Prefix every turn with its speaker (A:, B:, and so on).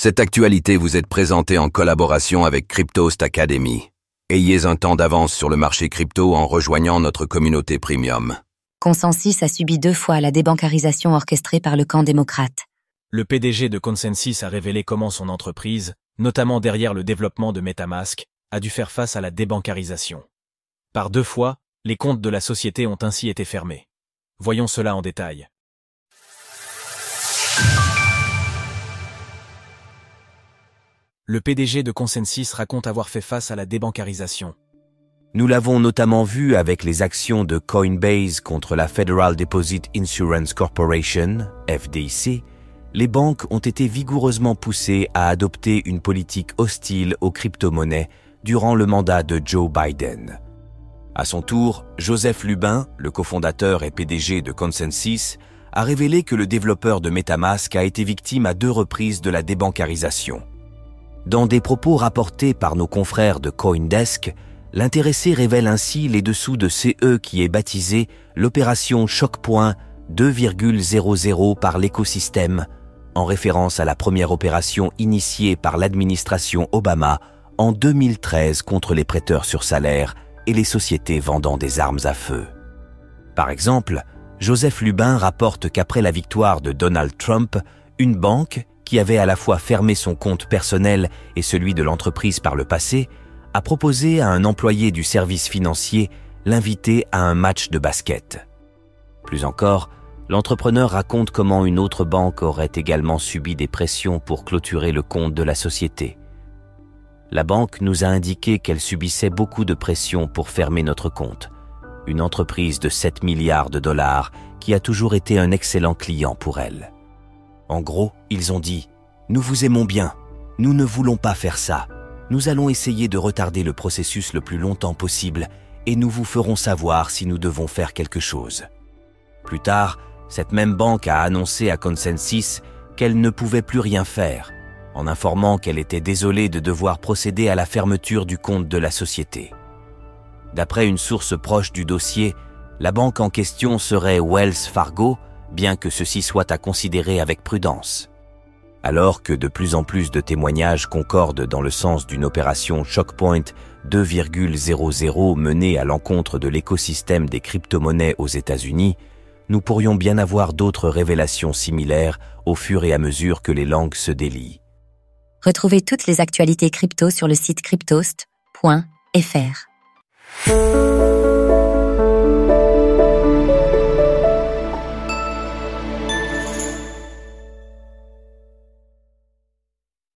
A: Cette actualité vous est présentée en collaboration avec Cryptost Academy. Ayez un temps d'avance sur le marché crypto en rejoignant notre communauté premium.
B: Consensus a subi 2 fois la débancarisation orchestrée par le camp démocrate.
C: Le PDG de Consensus a révélé comment son entreprise, notamment derrière le développement de MetaMask, a dû faire face à la débancarisation. Par 2 fois, les comptes de la société ont ainsi été fermés. Voyons cela en détail. Le PDG de Consensus raconte avoir fait face à la débancarisation.
D: Nous l'avons notamment vu avec les actions de Coinbase contre la Federal Deposit Insurance Corporation, FDIC. Les banques ont été vigoureusement poussées à adopter une politique hostile aux crypto-monnaies durant le mandat de Joe Biden. À son tour, Joseph Lubin, le cofondateur et PDG de Consensus, a révélé que le développeur de MetaMask a été victime à 2 reprises de la débancarisation. Dans des propos rapportés par nos confrères de CoinDesk, l'intéressé révèle ainsi les dessous de CE qui est baptisé l'opération Choc.point 2,00 par l'écosystème, en référence à la première opération initiée par l'administration Obama en 2013 contre les prêteurs sur salaire et les sociétés vendant des armes à feu. Par exemple, Joseph Lubin rapporte qu'après la victoire de Donald Trump, une banque, qui avait à la fois fermé son compte personnel et celui de l'entreprise par le passé, a proposé à un employé du service financier l'inviter à un match de basket. Plus encore, l'entrepreneur raconte comment une autre banque aurait également subi des pressions pour clôturer le compte de la société. La banque nous a indiqué qu'elle subissait beaucoup de pressions pour fermer notre compte, une entreprise de 7 milliards de dollars qui a toujours été un excellent client pour elle. En gros, ils ont dit « Nous vous aimons bien, nous ne voulons pas faire ça. Nous allons essayer de retarder le processus le plus longtemps possible et nous vous ferons savoir si nous devons faire quelque chose. » Plus tard, cette même banque a annoncé à Consensus qu'elle ne pouvait plus rien faire, en informant qu'elle était désolée de devoir procéder à la fermeture du compte de la société. D'après une source proche du dossier, la banque en question serait Wells Fargo, bien que ceci soit à considérer avec prudence. Alors que de plus en plus de témoignages concordent dans le sens d'une opération Choc.point 2,00 menée à l'encontre de l'écosystème des crypto-monnaies aux États-Unis, nous pourrions bien avoir d'autres révélations similaires au fur et à mesure que les langues se délient.
B: Retrouvez toutes les actualités crypto sur le site cryptost.fr.